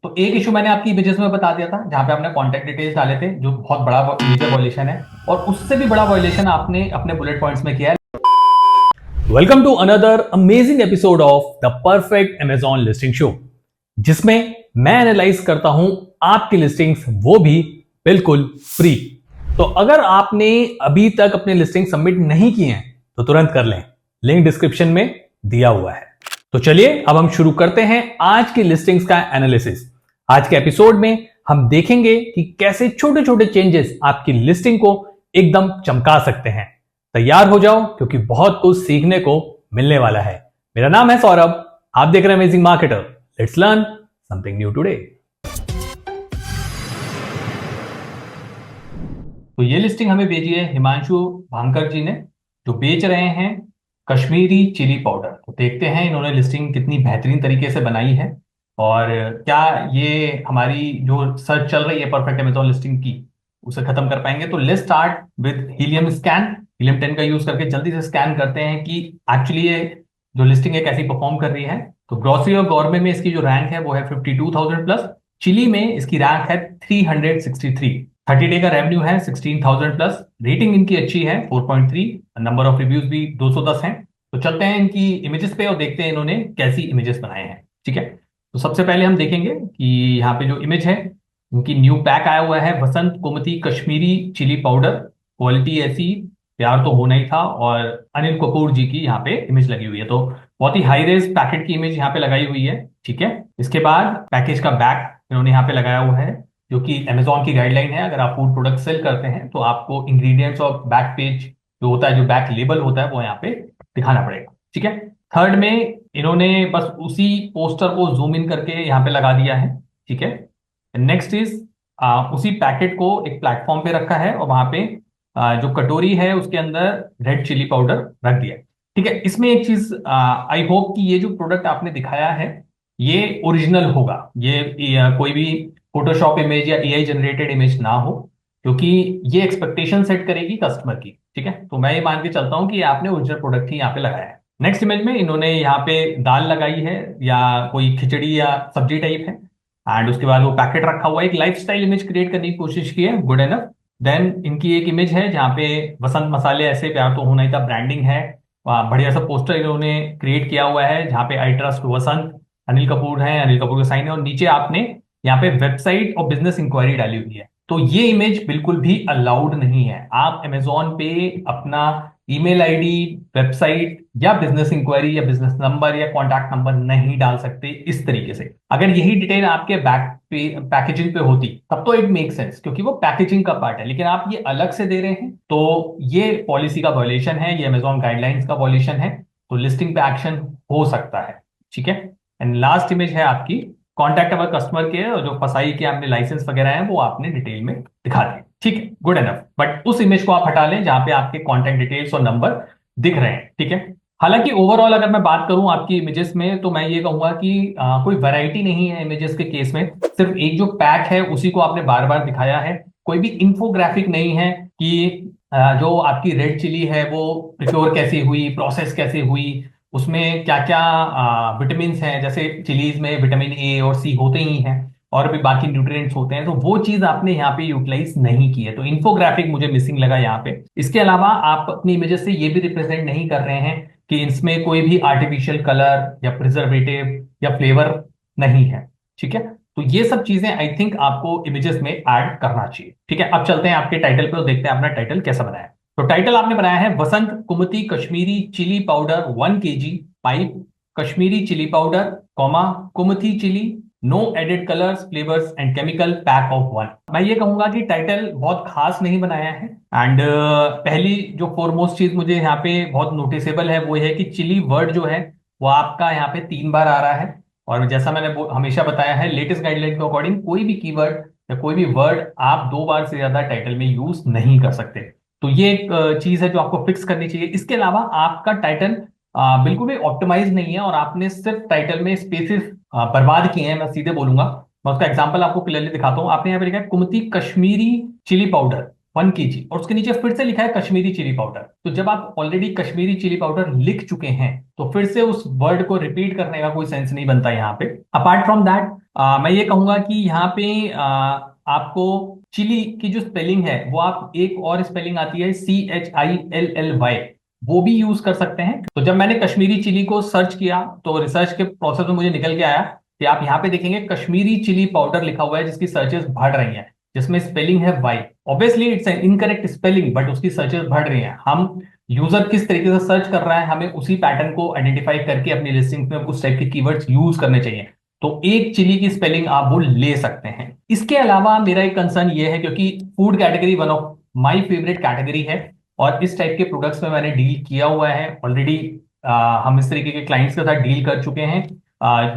तो एक इशू मैंने आपकी इमेजेस में बता दिया था जहां पे आपने कॉन्टैक्ट डिटेल्स डाले थे, जो बहुत बड़ा मेजर वॉयलेशन है। और उससे भी बड़ा वॉयलेशन आपने अपने बुलेट पॉइंट्स में किया है। Welcome to another amazing episode of the perfect Amazon listing show, जिसमें मैं एनालाइज करता हूं आपकी लिस्टिंग्स, वो भी बिल्कुल फ्री। तो अगर आपने अभी तक अपने लिस्टिंग सबमिट नहीं किए हैं तो तुरंत कर लें, लिंक डिस्क्रिप्शन में दिया हुआ है। तो चलिए अब हम शुरू करते हैं आज की लिस्टिंग्स का एनालिसिस। आज के एपिसोड में हम देखेंगे कि कैसे छोटे छोटे चेंजेस आपकी लिस्टिंग को एकदम चमका सकते हैं। तैयार हो जाओ क्योंकि बहुत कुछ सीखने को मिलने वाला है। मेरा नाम है सौरभ, आप देख रहे हैं amazing marketer. Let's learn something new today. तो ये लिस्टिंग हमें भेजी है हिमांशु भांकर जी ने, जो बेच रहे हैं कश्मीरी चिली पाउडर। तो देखते हैं इन्होंने लिस्टिंग कितनी बेहतरीन तरीके से बनाई है और क्या ये हमारी जो सर्च चल रही है परफेक्ट अमेजोन लिस्टिंग की उसे खत्म कर पाएंगे। तो let's start with helium scan. Helium 10 का यूज करके जल्दी से स्कैन करते हैं कि एक्चुअली ये जो लिस्टिंग है कैसी परफॉर्म कर रही है। तो ग्रोसरी और गौरमे में इसकी जो रैंक है वो है 52,000 प्लस। चिली में इसकी रैंक है 363। 30 डे का रेवेन्यू है 16,000 प्लस। रेटिंग इनकी अच्छी है 4.3। नंबर ऑफ रिव्यूज भी 210 हैं। तो चलते हैं इनकी इमेजेस पे और देखते हैं इन्होंने कैसी इमेजेस बनाए हैं। ठीक है, तो सबसे पहले हम देखेंगे कि यहाँ पे जो इमेज है उनकी न्यू पैक आया हुआ है, Vasant Kumti Kashmiri chilli powder. Quality ऐसी, प्यार तो होना ही था। और अनिल कपूर जी की यहाँ पे इमेज लगी हुई है, तो बहुत ही हाई रेज पैकेट की इमेज यहाँ पे लगाई हुई है। ठीक है, इसके बाद पैकेज का बैक इन्होंने यहाँ पे लगाया हुआ है, जो कि अमेजोन की गाइडलाइन है। अगर आप फूड प्रोडक्ट सेल करते हैं तो आपको इंग्रेडिएंट्स और बैक पेज जो होता है, जो बैक लेबल होता है, वो यहाँ पे दिखाना पड़ेगा। ठीक है, थर्ड में इन्होंने बस उसी पोस्टर को जूम इन करके यहाँ पे लगा दिया है। ठीक है, नेक्स्ट इज उसी पैकेट को एक प्लेटफॉर्म पे रखा है और वहां पे जो कटोरी है उसके अंदर रेड चिली पाउडर रख दिया है। ठीक है, इसमें एक चीज आई होप कि ये जो प्रोडक्ट आपने दिखाया है ये ओरिजिनल होगा। ये कोई भी फोटोशॉप इमेज या एआई जनरेटेड इमेज ना हो, क्योंकि ये एक्सपेक्टेशन सेट करेगी कस्टमर की। ठीक है, तो मैं ये मान के चलता हूं कि आपने ओरिजिनल प्रोडक्ट ही यहाँ पे लगाया है। नेक्स्ट इमेज में इन्होंने यहाँ पे दाल लगाई है या कोई खिचड़ी या सब्जी टाइप है, एंड उसके बाद वो पैकेट रखा हुआ है। एक लाइफस्टाइल इमेज क्रिएट करने की कोशिश की है, गुड एनफ। देन इनकी एक इमेज है जहाँ पे वसंत मसाले ऐसे प्यार तो होना ही था ब्रांडिंग है। वहाँ बढ़िया सा पोस्टर इन्होंने क्रिएट किया हुआ है जहाँ पे आई ट्रस्ट वसंत, अनिल कपूर है, अनिल कपूर का साइन है, और नीचे आपने यहाँ पे वेबसाइट और बिजनेस इंक्वायरी डाली हुई है। तो ये इमेज बिल्कुल भी अलाउड नहीं है। आप अमेजोन पे अपना ईमेल आईडी, वेबसाइट या बिजनेस इंक्वायरी या बिजनेस नंबर या कॉन्टैक्ट नंबर नहीं डाल सकते इस तरीके से। अगर यही डिटेल आपके बैक पे पैकेजिंग पे होती तब तो इट मेक सेंस, क्योंकि वो पैकेजिंग का पार्ट है। लेकिन आप ये अलग से दे रहे हैं तो ये पॉलिसी का वॉयलेशन है, ये अमेजोन गाइडलाइंस का वॉयलेशन है। तो लिस्टिंग पे एक्शन हो सकता है। ठीक है, एंड लास्ट इमेज है आपकी कॉन्टैक्ट अवर कस्टमर के, और जो फसाई के आपने लाइसेंस वगैरह है वो आपने डिटेल में दिखा दिए। ठीक है, गुड एनफ। बट उस इमेज को आप हटा लें जहां पे आपके कॉन्टैक्ट डिटेल्स और नंबर दिख रहे हैं। ठीक है, हालांकि ओवरऑल अगर मैं बात करूं आपकी इमेजेस में तो मैं ये कहूंगा कि कोई वैरायटी नहीं है इमेजेस के केस में। सिर्फ एक जो पैक है उसी को आपने बार बार दिखाया है। कोई भी इंफोग्राफिक नहीं है कि जो आपकी रेड चिली है वो प्रिक्योर कैसे हुई, प्रोसेस कैसे हुई, उसमें क्या क्या विटामिन हैं। जैसे चिलीज में विटामिन ए और सी होते ही हैं, और भी बाकी न्यूट्रिएंट्स होते हैं, तो वो चीज आपने यहाँ पे यूटिलाइज नहीं की है। तो इन्फोग्राफिक मुझे मिसिंग लगा यहाँ पे। इसके अलावा आप अपनी इमेजेस से ये भी रिप्रेजेंट नहीं कर रहे हैं कि इसमें कोई भी आर्टिफिशियल कलर या प्रिजर्वेटिव या फ्लेवर नहीं है। ठीक है, तो ये सब चीजें आई थिंक आपको इमेजेस में ऐड करना चाहिए। ठीक है, अब चलते हैं आपके टाइटल पे और देखते हैं अपना टाइटल कैसा बनाया है। तो टाइटल आपने बनाया है Vasant Kumti Kashmiri chilli powder 1 kg pipe, Kashmiri chilli powder comma Kumti chilli, no added colours flavours and chemical pack of 1। मैं ये कहूंगा कि टाइटल बहुत खास नहीं बनाया है। एंड पहली जो फोरमोस्ट चीज मुझे यहाँ पे बहुत नोटिसेबल है वो है कि चिली वर्ड जो है वो आपका यहाँ पे 3 बार आ रहा है। और जैसा मैंने हमेशा बताया है, लेटेस्ट गाइडलाइन के अकॉर्डिंग कोई भी कीवर्ड या कोई भी वर्ड आप 2 बार से ज्यादा टाइटल में यूज नहीं कर सकते। तो ये एक चीज है जो आपको फिक्स करनी चाहिए। इसके अलावा आपका टाइटल बिल्कुल भी ऑप्टिमाइज नहीं है और आपने सिर्फ टाइटल में स्पेसेस बर्बाद किए हैं। मैं सीधे बोलूंगा, मैं उसका एग्जांपल आपको क्लियरली दिखाता हूं। आपने यहाँ पे लिखा है Kumti Kashmiri chilli powder 1 kg और उसके नीचे फिर से लिखा है कश्मीरी चिली पाउडर। तो जब आप ऑलरेडी कश्मीरी चिली पाउडर लिख चुके हैं तो फिर से उस वर्ड को रिपीट करने का कोई सेंस नहीं बनता यहाँ पे। अपार्ट फ्रॉम दैट, मैं ये कहूंगा कि यहाँ पे आपको चिली की जो स्पेलिंग है वो आप, एक और स्पेलिंग आती है CHILLY, वो भी यूज कर सकते हैं। तो जब मैंने कश्मीरी चिली को सर्च किया तो रिसर्च के प्रोसेस में मुझे निकल के आया कि आप यहाँ पे देखेंगे कश्मीरी चिली पाउडर लिखा हुआ है, जिसकी सर्चेस बढ़ रही हैं, जिसमें स्पेलिंग है Y. Obviously it's an incorrect spelling, but उसकी सर्चेस बढ़ रही हैं। हम यूजर किस तरीके से सर्च कर रहा है, हमें उसी पैटर्न को आइडेंटिफाई करके अपनी लिस्टिंग में उस टाइप के कीवर्ड्स यूज करने चाहिए। तो एक चिली की स्पेलिंग आप वो ले सकते हैं। इसके अलावा मेरा एक कंसर्न ये है, क्योंकि food category one of my favourite category है, और इस टाइप के प्रोडक्ट्स में मैंने डील किया हुआ है ऑलरेडी। हम इस तरीके के क्लाइंट्स के साथ डील कर चुके हैं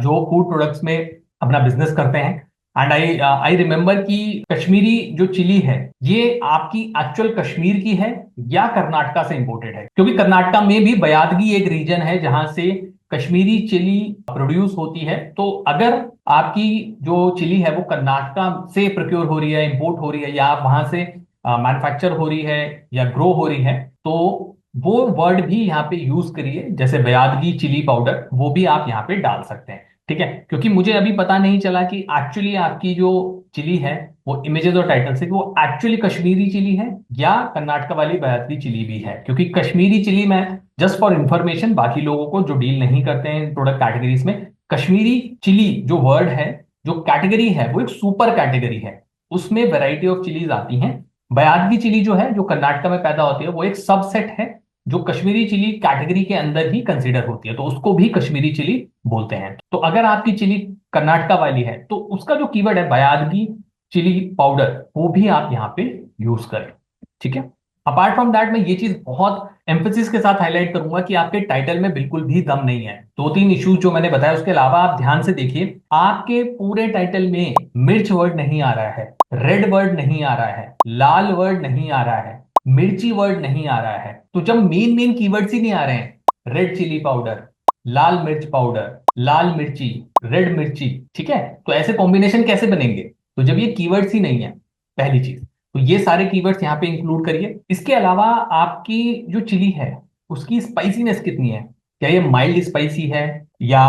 जो फूड प्रोडक्ट्स में अपना बिजनेस करते हैं। एंड आई रिमेम्बर कि कश्मीरी जो चिली है ये आपकी एक्चुअल कश्मीर की है या कर्नाटका से इंपोर्टेड है, क्योंकि कर्नाटका में भी बयादगी एक रीजन है जहां से कश्मीरी चिली प्रोड्यूस होती है। तो अगर आपकी जो चिली है वो कर्नाटका से प्रोक्योर हो रही है, इंपोर्ट हो रही है, या वहां से मैन्युफैक्चर हो रही है या ग्रो हो रही है, तो वो वर्ड भी यहाँ पे यूज करिए, जैसे बयादगी चिली पाउडर, वो भी आप यहाँ पे डाल सकते हैं। ठीक है, क्योंकि मुझे अभी पता नहीं चला कि एक्चुअली आपकी जो चिली है वो इमेजेस और टाइटल से, कि वो एक्चुअली कश्मीरी चिली है या कर्नाटका वाली बयादगी चिली भी है। क्योंकि कश्मीरी चिली में, जस्ट फॉर इंफॉर्मेशन बाकी लोगों को जो डील नहीं करते हैं प्रोडक्ट कैटेगरीज में, कश्मीरी चिली जो वर्ड है, जो कैटेगरी है, वो एक सुपर कैटेगरी है। उसमें वैरायटी ऑफ चिलीज आती हैं। बयादगी चिली जो है, जो कर्नाटका में पैदा होती है, वो एक सबसेट है जो कश्मीरी चिली कैटेगरी के अंदर ही कंसीडर होती है, तो उसको भी कश्मीरी चिली बोलते हैं। तो अगर आपकी चिली कर्नाटका वाली है तो उसका जो कीवर्ड है बयादगी चिली पाउडर, वो भी आप यहाँ पे यूज करें। ठीक है, अपार्ट फ्रॉम दैट मैं ये चीज बहुत एम्फेसिस के साथ हाईलाइट करूंगा कि आपके टाइटल में बिल्कुल भी दम नहीं है। दो तीन इश्यूज जो मैंने बताया, उसके अलावा आप ध्यान से देखिए, आपके पूरे टाइटल में मिर्च वर्ड नहीं आ रहा है, रेड वर्ड नहीं आ रहा है, लाल वर्ड नहीं आ रहा है, मिर्ची वर्ड नहीं आ रहा है। तो जब मेन मेन कीवर्ड्स ही नहीं आ रहे हैं, रेड चिली पाउडर, लाल मिर्च पाउडर, लाल मिर्ची, रेड मिर्ची, ठीक है, तो ऐसे कॉम्बिनेशन कैसे बनेंगे? तो जब ये कीवर्ड्स ही नहीं है, पहली चीज, तो ये सारे कीवर्ड्स यहाँ पे इंक्लूड करिए। इसके अलावा आपकी जो चिली है उसकी स्पाइसीनेस कितनी है, क्या ये माइल्ड स्पाइसी है या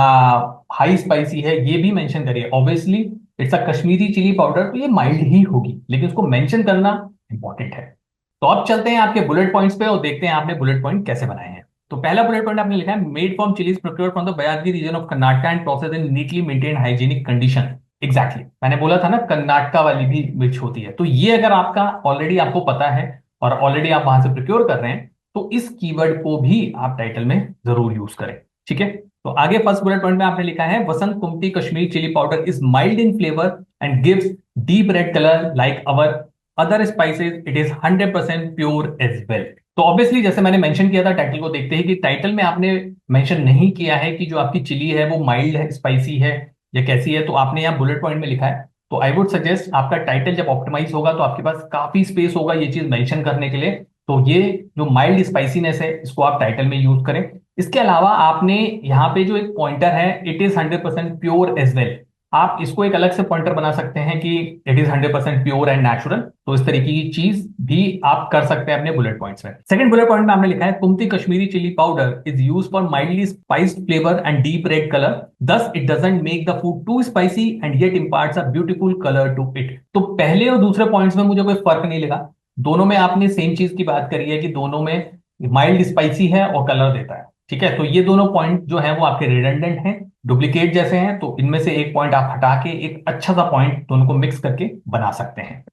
हाई स्पाइसी है, ये भी मेंशन करिए। Obviously it's a Kashmiri chilli powder, तो ये माइल्ड ही होगी, लेकिन उसको मेंशन करना इंपॉर्टेंट है। तो अब चलते हैं आपके बुलेट पॉइंट्स पे और देखते हैं आपने बुलेट पॉइंट कैसे बनाए हैं। तो पहला बुलेट पॉइंट आपने लिखा है, made from chillies procured from the Byadgi region of Karnataka and process in neatly maintained hygienic condition. Exactly, मैंने बोला था ना कर्नाटका वाली भी मिर्च होती है। तो ये अगर आपका ऑलरेडी आपको पता है और ऑलरेडी आप वहां से प्रोक्योर कर रहे हैं, तो इस कीवर्ड को भी आप टाइटल में जरूर यूज करें। ठीक है, तो आगे फर्स्ट बुलेट पॉइंट में आपने लिखा है, Vasant Kumti Kashmiri chilli powder is mild in flavour and gives deep red colour like our other spices, it is 100% pure as well. तो ऑब्वियसली जैसे मैंने मेंशन किया था टाइटल को देखते ही, कि टाइटल में आपने मेंशन नहीं किया है कि जो आपकी चिली है वो माइल्ड है, स्पाइसी है या कैसी है, तो आपने यहाँ बुलेट पॉइंट में लिखा है। तो आई वुड सजेस्ट आपका टाइटल जब ऑप्टिमाइज होगा तो आपके पास काफी स्पेस होगा ये चीज मेंशन करने के लिए। तो ये जो माइल्ड स्पाइसीनेस है इसको आप टाइटल में यूज करें। इसके अलावा आपने यहाँ पे जो एक पॉइंटर है, it is 100% pure as well, आप इसको एक अलग से पॉइंटर बना सकते हैं कि it is 100% pure and natural. तो इस तरीके की चीज भी आप कर सकते हैं अपने बुलेट पॉइंट्स में। सेकंड बुलेट पॉइंट में आपने लिखा है, Kumti Kashmiri chilli powder is use for mildly spiced flavour and deep red colour, thus it doesn't make the food too spicy and yet imparts a beautiful colour to it. तो पहले और दूसरे points में मुझे कोई फर्क नहीं लगा, दोनों में आपने सेम चीज की बात करी है कि दोनों में माइल्ड स्पाइसी है और कलर देता है। ठीक है, तो ये दोनों पॉइंट जो है वो आपके रिडंडेंट हैं, डुप्लीकेट जैसे हैं, तो इनमें से एक पॉइंट आप हटा के एक अच्छा सा पॉइंट दोनों को मिक्स करके बना सकते हैं।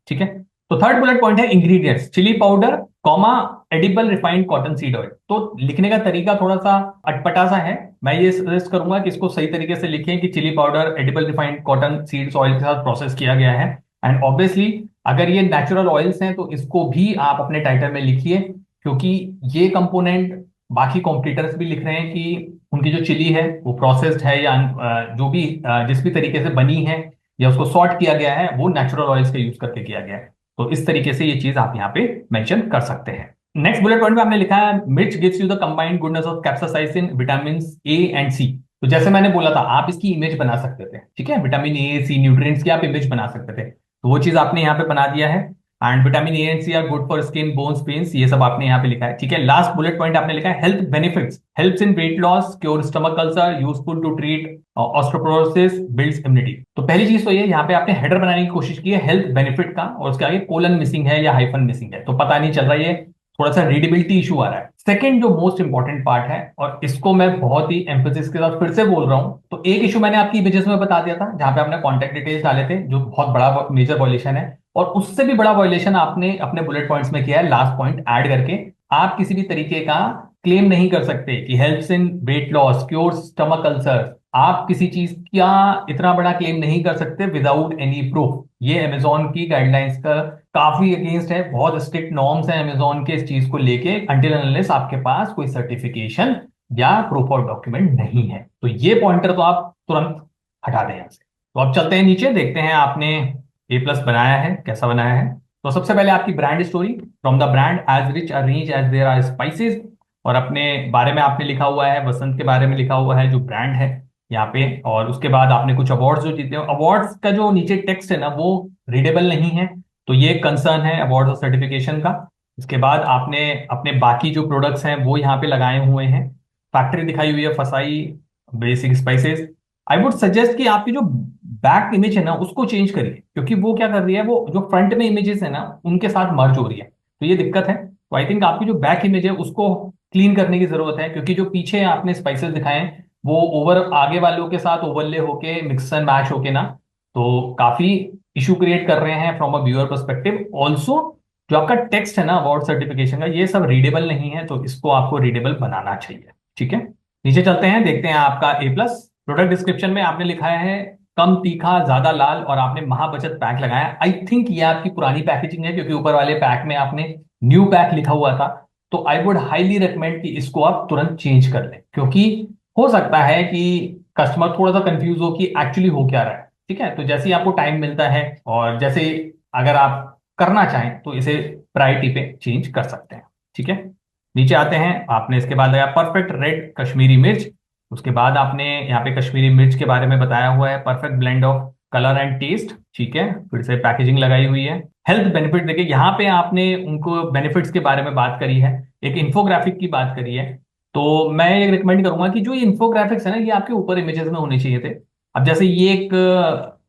ठीक है, तो थर्ड बुलेट पॉइंट है, ingredients chilli powder comma edible refined cotton seed oil. तो लिखने का तरीका थोड़ा सा अटपटा सा है, मैं ये सजेस्ट करूंगा कि इसको सही तरीके से लिखें कि chilli powder edible refined cotton seeds oil के साथ प्रोसेस किया गया है। एंड ऑब्वियसली अगर ये नेचुरल ऑयल्स हैं तो इसको भी आप अपने टाइटल में लिखिए, क्योंकि ये कंपोनेंट बाकी कॉम्पिटिटर्स भी लिख रहे हैं कि उनकी जो चिली है वो प्रोसेस्ड है या जो भी जिस भी तरीके से बनी है या उसको सॉर्ट किया गया है वो नेचुरल ऑयल्स का यूज करके किया गया है। तो इस तरीके से ये चीज आप यहाँ पे मेंशन कर सकते हैं। नेक्स्ट बुलेट पॉइंट में आपने लिखा है, mirch gives you the combined goodness of capsaicin vitamin A and C. तो जैसे मैंने बोला था आप इसकी इमेज बना सकते थे, ठीक है, विटामिन ए सी न्यूट्रिएंट्स की आप इमेज बना सकते थे, तो वो चीज आपने यहाँ पे बना दिया है। And vitamin A and C are good for skin, bones, pens, ये सब आपने यहाँ पे लिखा है। ठीक है, लास्ट बुलेट पॉइंट आपने लिखा है health benefits, helps in weight loss, cure stomach ulcer, useful to treat osteoporosis, builds immunity. तो पहली चीज तो ये यहाँ पे आपने हेडर बनाने की कोशिश की है हेल्थ बेनिफिट का, और उसके आगे कोलन मिसिंग है या हाइफन मिसिंग है, तो पता नहीं चल रहा है, ये थोड़ा सा रीडेबिलिटी इशू आ रहा है। सेकंड जो मोस्ट इंपॉर्टेंट पार्ट है, और इसको मैं बहुत ही एम्फेसिस के साथ फिर से बोल रहा हूं, तो एक इशू मैंने आपकी इमेजेस में बता दिया था जहां पे आपने कॉन्टैक्ट डिटेल्स डाले थे, जो बहुत बड़ा मेजर वॉयलेशन है, और उससे भी बड़ा वॉयलेशन आपने अपने बुलेट पॉइंट्स में किया है लास्ट पॉइंट ऐड करके। आप किसी भी तरीके का क्लेम नहीं कर सकते कि helps in weight loss, cure stomach ulcer, आप किसी चीज का इतना बड़ा क्लेम नहीं कर सकते विदाउट एनी प्रूफ। ये अमेजोन की गाइडलाइंस का काफी अगेंस्ट है, बहुत स्ट्रिक्ट नॉर्म्स हैं अमेजोन के इस चीज को लेके, अंटिल अनलेस आपके पास कोई सर्टिफिकेशन या प्रूफ ऑफ डॉक्यूमेंट नहीं है। तो ये पॉइंटर तो आप तुरंत हटा दें यहाँ से। तो अब चलते हैं नीचे, देखते हैं आपने ए प्लस बनाया है कैसा बनाया है। तो सबसे पहले आपकी brand story, from the brand as rich a range as there are spices, और अपने बारे में आपने लिखा हुआ है, वसंत के बारे में लिखा हुआ है जो ब्रांड है यहाँ पे। और उसके बाद आपने कुछ अवार्ड्स जो जीते हो, अवार्ड्स का जो नीचे टेक्स्ट है ना वो रीडेबल नहीं है, तो ये कंसर्न है अवार्ड्स और सर्टिफिकेशन का। इसके बाद आपने अपने बाकी जो प्रोडक्ट्स हैं वो यहाँ पे लगाए हुए हैं, फैक्ट्री दिखाई हुई है फसाई basic spices. I would suggest कि आपकी जो बैक इमेज है ना उसको चेंज करिए, क्योंकि वो क्या कर रही है, वो जो फ्रंट में इमेजेस है ना उनके साथ मर्ज हो रही है, तो ये दिक्कत है। तो आई थिंक आपकी जो बैक इमेज है उसको क्लीन करने की जरूरत है, क्योंकि जो पीछे आपने स्पाइसेस दिखाए हैं वो ओवर आगे वालों के साथ ओवरले होके मिक्स एंड मैच होके ना, तो काफी इशू क्रिएट कर रहे हैं from a viewer perspective. Also जो आपका टेक्स्ट है ना अवार्ड सर्टिफिकेशन का, ये सब रीडेबल नहीं है, तो इसको आपको रीडेबल बनाना चाहिए। ठीक है, नीचे चलते हैं, देखते हैं आपका ए प्लस। प्रोडक्ट डिस्क्रिप्शन में आपने लिखा है कम तीखा ज्यादा लाल, और आपने महाबचत पैक लगाया। आई थिंक ये आपकी पुरानी पैकेजिंग है, क्योंकि ऊपर वाले पैक में आपने न्यू पैक लिखा हुआ था। तो आई वुड हाईली रिकमेंड कि इसको आप तुरंत चेंज कर लें, क्योंकि हो सकता है कि कस्टमर थोड़ा सा कंफ्यूज हो कि एक्चुअली हो क्या रहा है। ठीक है, तो जैसे ही आपको टाइम मिलता है और जैसे अगर आप करना चाहें तो इसे प्रायोरिटी पे चेंज कर सकते हैं। ठीक है, नीचे आते हैं, आपने इसके बाद लगाया परफेक्ट रेड कश्मीरी मिर्च। उसके बाद आपने यहाँ पे कश्मीरी मिर्च के बारे में बताया हुआ है, perfect blend of colour and taste. ठीक है, फिर से पैकेजिंग लगाई हुई है। हेल्थ बेनिफिट देखिए, यहाँ पे आपने उनको बेनिफिट्स के बारे में बात करी है, एक इंफोग्राफिक की बात करी है। तो मैं ये रिकमेंड करूंगा कि जो ये इंफोग्राफिक्स है ना ये आपके ऊपर इमेजेस में होने चाहिए थे। अब जैसे ये एक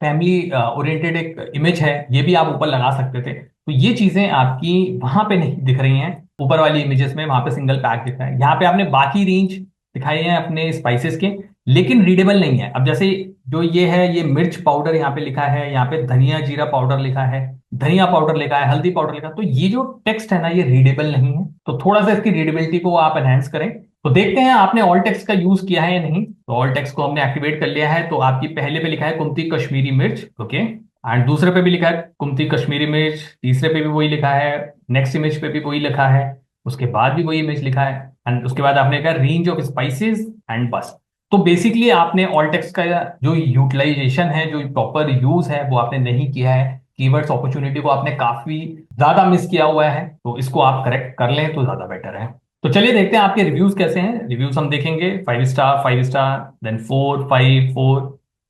फैमिली ओरिएंटेड एक इमेज है, ये भी आप ऊपर लगा सकते थे, तो ये चीजें आपकी वहां पे नहीं दिख रही हैं ऊपर वाली इमेजेस में, वहां पे सिंगल पैक दिख रहा है। यहाँ पे आपने बाकी रेंज दिखाई है अपने स्पाइसेस के, लेकिन रीडेबल नहीं है। अब जैसे जो ये है, ये मिर्च पाउडर यहाँ पे लिखा है, यहाँ पे धनिया जीरा पाउडर लिखा है, धनिया पाउडर लिखा है, हल्दी पाउडर लिखा है, तो ये जो टेक्स्ट है ना ये रीडेबल नहीं है, तो थोड़ा सा इसकी रीडेबिलिटी को आप एनहेंस करें। तो देखते हैं आपने ऑल टेक्स्ट का यूज किया है या नहीं। तो ऑल टेक्स्ट को हमने एक्टिवेट कर लिया है, तो आपकी पहले पे लिखा है कुमती कश्मीरी मिर्च, ओके, एंड दूसरे पे भी लिखा है कुमती कश्मीरी मिर्च, तीसरे पे भी वही लिखा है, नेक्स्ट इमेज पे भी वही लिखा है, उसके बाद भी वही इमेज लिखा है, एंड उसके बाद आपने कहा रेंज ऑफ स्पाइसेस एंड बस। तो बेसिकली आपने ऑल टेक्स्ट का जो यूटिलाइजेशन है, जो प्रॉपर यूज है वो आपने नहीं किया है, कीवर्ड्स अपॉर्चुनिटी को आपने काफी ज्यादा मिस किया हुआ है, तो इसको आप करेक्ट कर लें तो ज्यादा बेटर है। तो चलिए देखते हैं आपके रिव्यूज कैसे हैं। रिव्यूज हम देखेंगे 5 star, 5 star, then 4, 5, 4,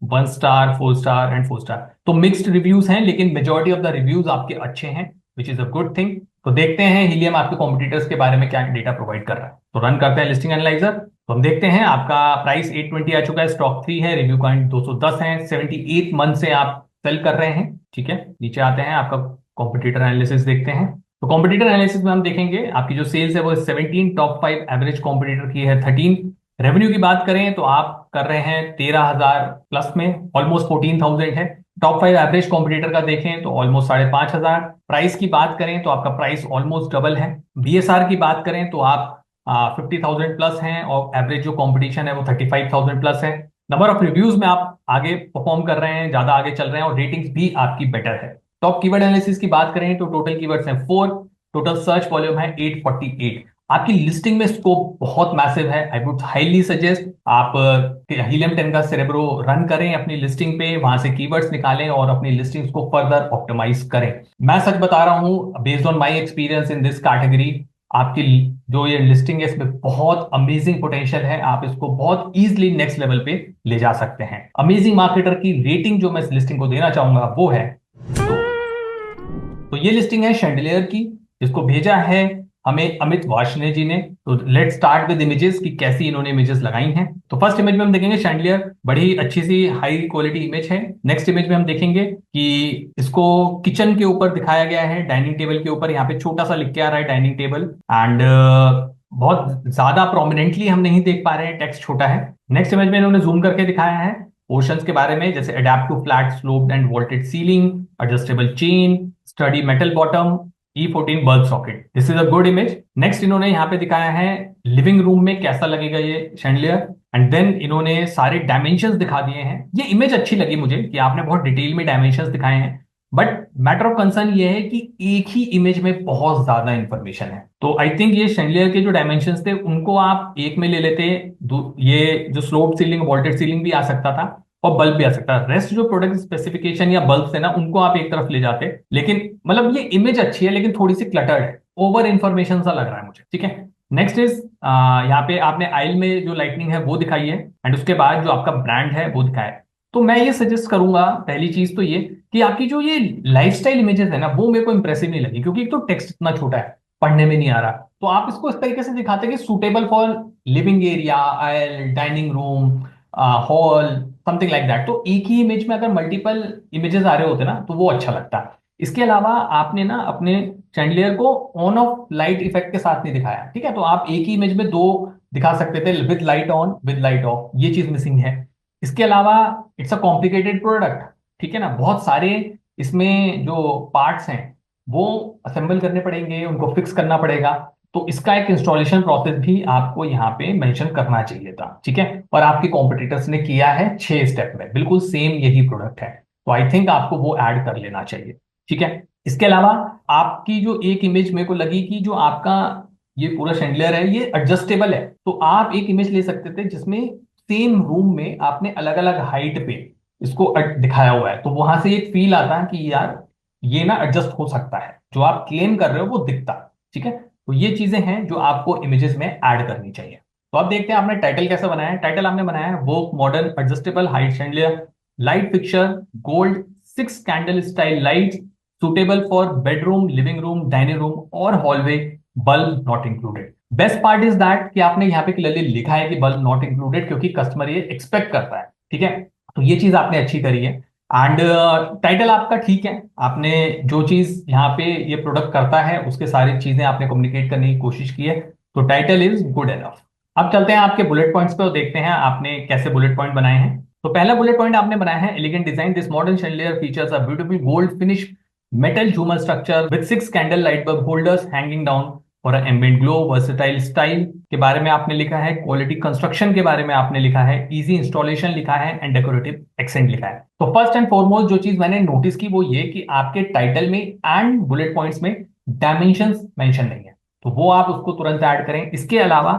1 star, 4 star and 4 star. तो मिक्स्ड रिव्यूज हैं, लेकिन मेजोरिटी ऑफ द रिव्यूज आपके अच्छे हैं, which is a good thing. तो देखते हैं हीलियम आपके कॉम्पिटिटर्स के बारे में क्या डेटा प्रोवाइड कर रहा है। तो रन करते हैं लिस्टिंग एनालाइजर। तो हम देखते हैं आपका प्राइस 820 आ चुका है, स्टॉक 3 है, रिव्यू पॉइंट 210 है, 78 मंथ से आप सेल कर रहे हैं। ठीक है, नीचे आते हैं, आपका कॉम्पिटिटर एनालिसिस देखते हैं। तो कॉम्पिटिटर एनालिसिस में हम देखेंगे आपकी जो सेल्स है वो 17, टॉप 5 एवरेज कॉम्पिटिटर की है 13। रेवेन्यू की बात करें तो आप कर रहे हैं 13,000 प्लस में, ऑलमोस्ट 14,000 है। टॉप 5 एवरेज कॉम्पिटिटर का देखें तो ऑलमोस्ट 5,500। प्राइस की बात करें तो आपका प्राइस ऑलमोस्ट डबल है। बीएसआर की बात करें तो आप 50,000 प्लस हैं, और एवरेज जो कंपटीशन है वो 35,000 प्लस है। नंबर ऑफ रिव्यूज में आप आगे परफॉर्म कर रहे हैं, ज्यादा आगे चल रहे हैं, और रेटिंग्स भी आपकी बेटर है। टॉप कीवर्ड एनालिसिस की बात करें तो टोटल कीवर्ड्स हैं 4, टोटल सर्च वॉल्यूम है 848। आपकी लिस्टिंग में स्कोप बहुत मैसिव है। आई वुड हाईली सजेस्ट आप हीलियम 10 का सेरेब्रो रन करें अपनी लिस्टिंग पे, वहां से कीवर्ड्स निकालें और अपनी लिस्टिंग्स को फर्दर ऑप्टिमाइज करें। मैं सच बता रहा हूं, based on my experience in this category, आपकी जो ये लिस्टिंग है इसमें बहुत अमेजिंग पोटेंशियल है, आप इसको बहुत इजीली नेक्स्ट लेवल पे ले जा सकते हैं। अमेजिंग मार्केटर की रेटिंग जो मैं इस लिस्टिंग को देना चाहूंगा वो है 2। तो ये लिस्टिंग है शैंडिलियर की, जिसको भेजा है हमें अमित वार्ष्णेय जी ने। तो लेट्स स्टार्ट विद इमेजेस कि कैसी इन्होंने इमेजेस लगाई हैं। तो फर्स्ट इमेज में हम देखेंगे शैंडिलियर, बड़ी अच्छी सी हाई क्वालिटी इमेज है। नेक्स्ट इमेज में हम देखेंगे कि इसको किचन के ऊपर दिखाया गया है, डाइनिंग टेबल के ऊपर। यहाँ पे छोटा सा लिख के आ रहा है डाइनिंग टेबल, एंड बहुत ज्यादा प्रोमिनेंटली हम नहीं देख पा रहे हैं, टेक्स्ट छोटा है। नेक्स्ट इमेज में इन्होंने जूम करके दिखाया है पोर्शंस के बारे में, जैसे adapt to flat sloped and vaulted ceiling, adjustable chain, sturdy metal bottom, E14 bulb socket. This is a good image. Next इन्होंने यहाँ पे दिखाया है लिविंग रूम में कैसा लगेगा ये शैंडलियर, एंड देन इन्होंने सारे डायमेंशंस दिखा दिए हैं। ये इमेज अच्छी लगी मुझे कि आपने बहुत डिटेल में डायमेंशंस दिखाए हैं, बट मैटर ऑफ कंसर्न ये है कि एक ही इमेज में बहुत ज्यादा इंफॉर्मेशन है। तो आई थिंक ये शैंडलियर के जो डायमेंशंस थे उनको आप एक में ले लेते। ये जो स्लोप सीलिंग वोल्टेड सीलिंग भी आ सकता था और बल्ब भी आ सकता है। रेस्ट जो प्रोडक्ट स्पेसिफिकेशन या बल्ब है ना, उनको आप एक तरफ ले जाते। लेकिन मतलब ये इमेज अच्छी है, लेकिन थोड़ी सी क्लटर्ड है, ओवर इंफॉर्मेशन सा लग रहा है मुझे। ठीक है, नेक्स्ट इज यहाँ पे आपने आइल में जो लाइटनिंग है वो दिखाई है, एंड उसके बाद जो आपका ब्रांड है वो दिखाया है। तो मैं ये सजेस्ट करूंगा, पहली चीज तो ये कि आपकी जो ये लाइफस्टाइल इमेजेस है ना, वो मेरे को इंप्रेसिव नहीं लगी, क्योंकि एक तो टेक्स्ट इतना छोटा है, पढ़ने में नहीं आ रहा। तो आप इसको इस तरीके से दिखाते कि suitable for living area, oil, dining room, hall, something like that. तो एक ही इमेज में अगर मल्टीपल इमेजेस आ रहे होते ना, तो वो अच्छा लगता है। इसके अलावा आपने ना अपने चैंडलियर को ऑन ऑफ लाइट इफेक्ट के साथ नहीं दिखाया। ठीक है, तो आप एक ही इमेज में दो दिखा सकते थे, with light on with light of. ये चीज मिसिंग है। इसके अलावा इट्स अ कॉम्प्लिकेटेड प्रोडक्ट। ठीक है ना, बहुत सारे इसमें जो पार्ट्स हैं वो असेंबल करने पड़ेंगे, उनको फिक्स करना पड़ेगा। तो इसका एक इंस्टॉलेशन प्रोसेस भी आपको यहाँ पे मेंशन करना चाहिए था। ठीक है, और आपके कॉम्पिटिटर्स ने किया है 6 स्टेप में, बिल्कुल सेम यही प्रोडक्ट है। तो आई थिंक आपको वो ऐड कर लेना चाहिए। ठीक है, इसके अलावा आपकी जो एक इमेज मेरे को लगी कि जो आपका ये पूरा शैंडलियर है ये एडजस्टेबल है। तो आप एक इमेज ले सकते थे जिसमें सेम रूम में आपने अलग अलग हाइट पे इसको दिखाया हुआ है, तो वहां से एक फील आता है कि यार ये ना एडजस्ट हो सकता है, जो आप क्लेम कर रहे हो वो दिखता। ठीक है, तो ये चीजें हैं जो आपको इमेजेस में ऐड करनी चाहिए। तो अब देखते हैं आपने टाइटल कैसे बनाया है। टाइटल आपने बनाया है वो modern adjustable height chandelier, light fixture, gold 6 candle style light, suitable for bedroom, living room, dining room और hallway, bulb not included. Best part is that कि आपने यहाँ पे क्लियरली लिखा है कि बल्ब नॉट इंक्लूडेड, क्योंकि कस्टमर ये एक्सपेक्ट करता है। ठीक है, तो ये चीज आपने अच्छी करी है। एंड टाइटल आपका ठीक है, आपने जो चीज यहाँ पे ये प्रोडक्ट करता है उसके सारी चीजें आपने कम्युनिकेट करने की कोशिश की है। तो टाइटल इज गुड एनफ। अब चलते हैं आपके बुलेट पॉइंट्स पे और देखते हैं आपने कैसे बुलेट पॉइंट बनाए हैं। तो पहला बुलेट पॉइंट आपने बनाया है elegant design, this modern chandelier features a beautiful gold finish metal jhoomar structure with 6 candle light bulb holders hanging down और एम्बिएंट ग्लो, वर्सेटाइल स्टाइल के बारे में आपने लिखा है, क्वालिटी कंस्ट्रक्शन के बारे में आपने लिखा है, इजी इंस्टॉलेशन लिखा है, एंड डेकोरेटिव एक्सेंट लिखा है। तो फर्स्ट एंड फॉरमोस्ट जो चीज मैंने नोटिस की वो ये कि आपके टाइटल में एंड बुलेट पॉइंट्स में डायमेंशंस मेंशन नहीं है, तो वो आप उसको तुरंत ऐड करें। इसके अलावा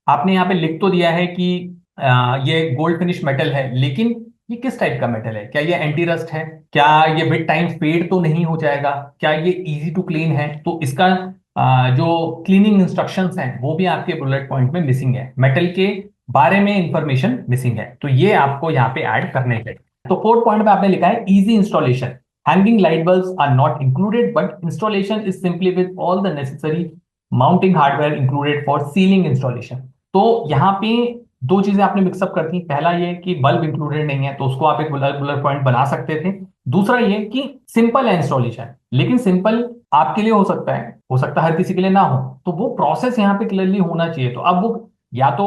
आपने यहाँ पे लिख तो दिया है कि ये गोल्ड फिनिश मेटल है, लेकिन ये किस टाइप का मेटल है? क्या ये एंटी रस्ट है? क्या ये विद टाइम फेड तो नहीं हो जाएगा? क्या ये इजी टू क्लीन है? तो इसका जो क्लीनिंग इंस्ट्रक्शंस हैं वो भी आपके बुलेट पॉइंट में मिसिंग है, मेटल के बारे में इंफॉर्मेशन मिसिंग है, तो ये आपको यहाँ पे ऐड करने चाहिए। तो फोर्थ पॉइंट पे आपने लिखा है easy installation, hanging light bulbs are not included but installation is simply with all the necessary mounting hardware included for ceiling installation. तो यहाँ पे दो चीजें आपने मिक्सअप कर दी। पहला ये कि बल्ब इंक्लूडेड नहीं है, तो उसको आप एक बुलर पॉइंट बना सकते थे। दूसरा ये कि सिंपल है इंस्टॉलेशन, लेकिन सिंपल आपके लिए हो सकता है हर किसी के लिए ना हो, तो वो प्रोसेस यहाँ पे क्लियरली होना चाहिए। तो अब वो या तो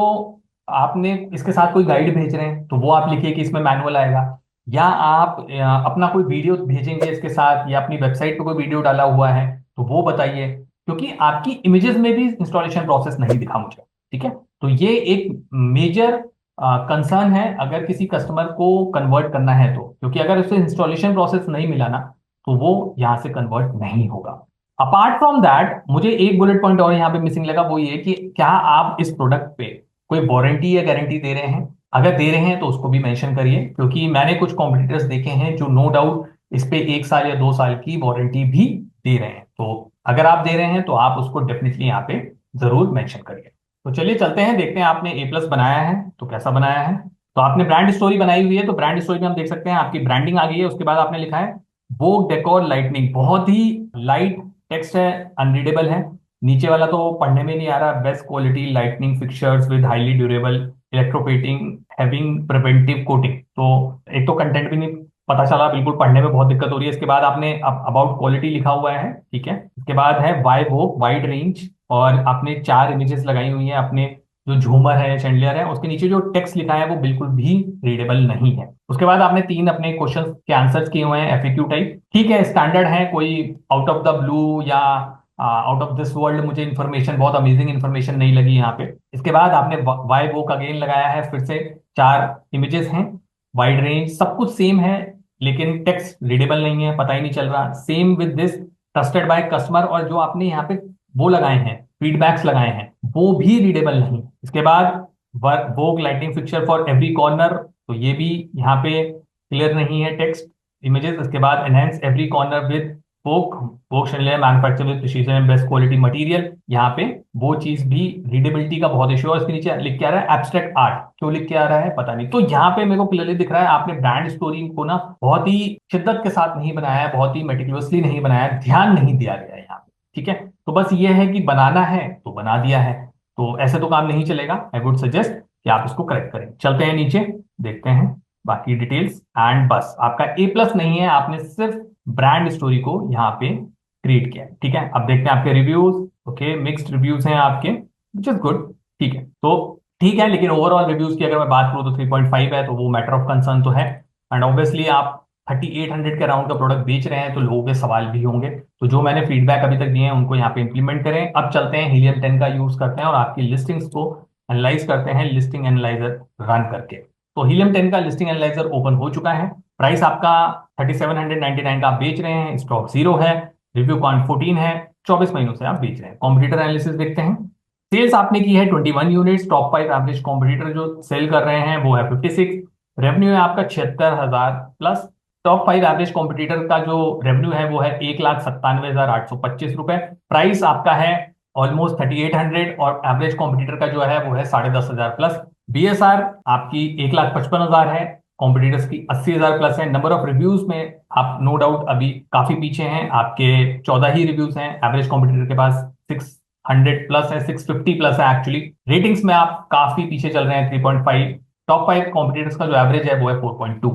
आपने इसके साथ कोई गाइड भेज रहे हैं तो वो आप लिखिए कि इसमें मैनुअल आएगा, या आप अपना कोई वीडियो भेजेंगे इसके साथ, या अपनी वेबसाइट पे कोई वीडियो डाला हुआ है तो वो बताइए, क्योंकि आपकी इमेजेस में भी इंस्टॉलेशन प्रोसेस नहीं दिखा मुझे। ठीक है, तो ये एक मेजर कंसर्न है अगर किसी कस्टमर को कन्वर्ट करना है तो, क्योंकि अगर उसे इंस्टॉलेशन प्रोसेस नहीं मिला ना तो वो यहां से कन्वर्ट नहीं होगा। अपार्ट फ्रॉम दैट मुझे एक बुलेट पॉइंट और यहाँ पे मिसिंग लगा, वो ये कि क्या आप इस प्रोडक्ट पे कोई वारंटी या गारंटी दे रहे हैं? अगर दे रहे हैं तो उसको भी मेंशन करिए, क्योंकि मैंने कुछ कॉम्पिटिटर्स देखे हैं जो नो डाउट इस पे 1 साल या 2 साल की वारंटी भी दे रहे हैं। तो अगर आप दे रहे हैं तो आप उसको डेफिनेटली यहाँ पे जरूर मेंशन करिए। तो चलिए चलते हैं, देखते हैं आपने ए प्लस बनाया है तो कैसा बनाया है। तो आपने ब्रांड स्टोरी बनाई हुई है, तो ब्रांड स्टोरी में हम देख सकते हैं आपकी ब्रांडिंग आ गई है, उसके बाद आपने लिखा है वो डेकोर लाइटनिंग, बहुत ही लाइट टेक्स्ट है, अनरीडेबल है। नीचे वाला तो पढ़ने में नहीं आ रहा। Best quality lightning fixtures with highly durable electroplating having preventive coating. तो एक तो कंटेंट भी नहीं पता चला, बिल्कुल पढ़ने में बहुत दिक्कत हो रही है। इसके बाद आपने अबाउट क्वालिटी लिखा हुआ है, ठीक है। इसके बाद है वाई वो वाइड रेंज, और आपने 4 इमेजेस लगाई हुई हैं अपने जो झूमर है, चैंडलियर है, उसके नीचे जो टेक्स्ट लिखा है वो बिल्कुल भी रीडेबल नहीं है। उसके बाद आपने 3 अपने क्वेश्चन के आंसर्स किए हुए हैं एफएक्यू टाइप, ठीक है, स्टैंडर्ड है, कोई आउट ऑफ द ब्लू या आउट ऑफ दिस वर्ल्ड मुझे इन्फॉर्मेशन, बहुत अमेजिंग इन्फॉर्मेशन नहीं लगी यहाँ पे। इसके बाद आपने वाई वो का अगेन लगाया है, फिर से 4 इमेजेस हैं, वाइड रेंज, सब कुछ सेम है, लेकिन टेक्स्ट रीडेबल नहीं है, पता ही नहीं चल रहा। Same with this trusted by customer, और जो आपने यहाँ पे वो लगाए हैं, फीडबैक्स लगाए हैं, वो भी रीडेबल नहीं। इसके बाद Vogue lighting fixture for every corner, तो ये भी यहाँ पे क्लियर नहीं है टेक्स्ट इमेजेस। इसके बाद enhance every corner with Vogue, Vogue chandelier manufacture with precision and best quality material, यहाँ पे वो चीज भी रीडेबिलिटी का बहुत इशू है। इसके नीचे लिख के आ रहा है एब्स्ट्रैक्ट आर्ट, क्यों लिख के आ रहा है पता नहीं। तो यहाँ पे मेरे को क्लियरली दिख रहा है आपने ब्रांड स्टोरी को ना बहुत ही शिद्दत के साथ नहीं बनाया है, बहुत ही मेटिकुलसली नहीं बनाया है, ध्यान नहीं दिया गया है यहाँ पे, ठीक है। तो बस ये है कि बनाना है तो बना दिया है, तो ऐसे तो काम नहीं चलेगा। आई वुड सजेस्ट कि आप इसको करेक्ट करें। चलते हैं नीचे, देखते हैं बाकी डिटेल्स। एंड बस आपका A+ नहीं है, आपने सिर्फ ब्रांड स्टोरी को यहाँ पे क्रिएट किया है, ठीक है। अब देखते हैं आपके रिव्यूज। ओके, मिक्स्ड रिव्यूज हैं आपके, विच इज गुड, ठीक है। तो ठीक है, लेकिन ओवरऑल रिव्यूज की अगर मैं बात करूँ तो 3.5 है, तो वो मैटर ऑफ कंसर्न तो है। एंड ऑब्वियसली आप 3800 के राउंड का प्रोडक्ट बेच रहे हैं, तो लोगों के सवाल भी होंगे। तो जो मैंने फीडबैक अभी तक दिए हैं उनको यहाँ पे इंप्लीमेंट करें। अब चलते हैं हीलियम 10 का यूज करते हैं और आपकी लिस्टिंग्स को एनालाइज करते हैं लिस्टिंग एनालाइजर रन करके। तो हीलियम 10 का लिस्टिंग एनालाइजर ओपन हो चुका है। प्राइस आपका 3799 का आप बेच रहे हैं, स्टॉक 0 है, रिव्यू काउंट 14 है, 24 महीनों से आप बेच रहे हैं। कॉम्पिटिटर एनालिसिस देखते हैं। सेल्स आपने की है 21 यूनिट्स, टॉप 5 एवरेज कॉम्पिटिटर जो सेल कर रहे हैं वो है 56। रेवेन्यू है आपका 76,000 प्लस। टॉप 5 एवरेज कॉम्पिटिटर का जो रेवेन्यू है वो है 1,97,825 रुपए। प्राइस आपका है ऑलमोस्ट 3800, और एवरेज कॉम्पिटिटर का जो है वो है 10,500 प्लस। बीएसआर आपकी 1,55,000 है, कॉम्पिटिटर्स की 80,000 प्लस है। नंबर ऑफ रिव्यूज में आप नो डाउट अभी काफी पीछे हैं, आपके 14 ही रिव्यूज हैं, एवरेज कॉम्पिटिटर के पास 600 प्लस है, 650 प्लस है एक्चुअली। रेटिंग्स में आप काफी पीछे चल रहे हैं, 3.5। टॉप 5 कॉम्पिटिटर्स का जो एवरेज है वो है 4.2।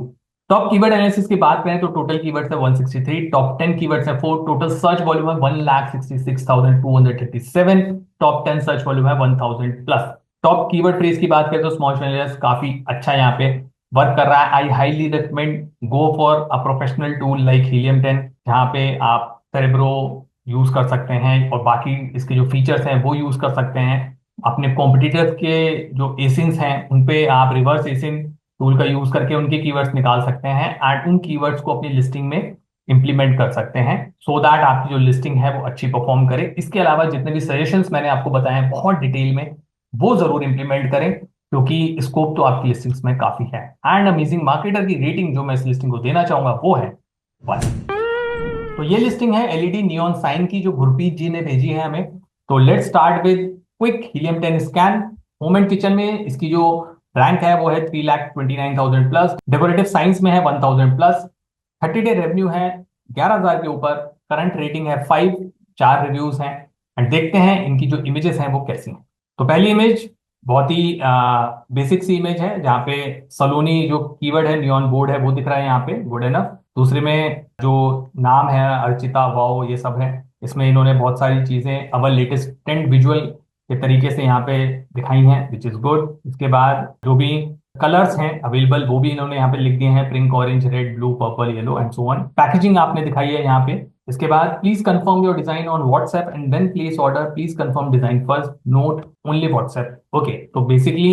टॉप कीवर्ड एनालिसिस की बात करें तो टोटल कीवर्ड्स है 163, टॉप 10 कीवर्ड्स है 4, टोटल सर्च वॉल्यूम है 1,66,237, टॉप 10 सर्च वॉल्यूम है 1,000 प्लस। टॉप कीवर्ड फ्रेज की बात करें तो स्मॉल चैनल्स काफी अच्छा यहाँ पे वर्क कर रहा है। I highly recommend go for a professional tool like helium 10, जहाँ पे आप सेरेब्रो यूज कर सकते हैं और बाकी इसके जो फीचर्स हैं वो यूज कर सकते हैं। अपने कॉम्पिटिटर्स के जो एसिन्स हैं उन पे आप रिवर्स एसिन टूल का यूज करके उनके कीवर्ड्स निकाल सकते हैं, एंड उन कीवर्ड्स को अपनी लिस्टिंग में इंप्लीमेंट कर सकते हैं, सो दैट आपकी जो लिस्टिंग है वो अच्छी परफॉर्म करे। इसके अलावा जितने भी सजेशंस मैंने आपको बताए हैं बहुत डिटेल में, वो जरूर इंप्लीमेंट करें, क्योंकि स्कोप तो आपकी लिस्टिंग्स में काफी है। एंड अमेजिंग मार्केटर की रेटिंग जो मैं इस लिस्टिंग को देना चाहूंगा वो है 1। तो ये लिस्टिंग है एलईडी नियॉन साइन की, जो गुरप्रीत जी ने भेजी है हमें। तो let's start with quick helium 10 scan. Home and kitchen में इसकी जो रैंक है वो है 3,29,000 प्लस, डेकोरेटिव साइंस में है 1,000 प्लस, 30 डे रेवेन्यू है 11,000 के ऊपर, करंट रेटिंग है 5, 4 रिव्यूज हैं। एंड देखते हैं इनकी जो इमेजेस हैं वो कैसी हैं। तो पहली इमेज बहुत ही बेसिक सी इमेज है, जहाँ पे सलोनी जो कीवर्ड है, नियॉन बोर्ड है, वो दिख रहा है यहाँ पे, गुड एनफ। दूसरे में जो नाम है अर्चिता वाओ ये सब है, इसमें इन्होंने बहुत सारी चीजें अवर लेटेस्ट ट्रेंड विजुअल के तरीके से यहाँ पे दिखाई हैं, विच इज गुड। इसके बाद जो भी कलर्स हैं अवेलेबल वो भी इन्होंने यहाँ पे लिख दिए हैं, pink, orange, red, blue, purple, yellow and so on. Packaging आपने दिखाई है यहाँ पे। इसके बाद please confirm your design on WhatsApp and then place order, please confirm design first, note only WhatsApp. Okay, तो बेसिकली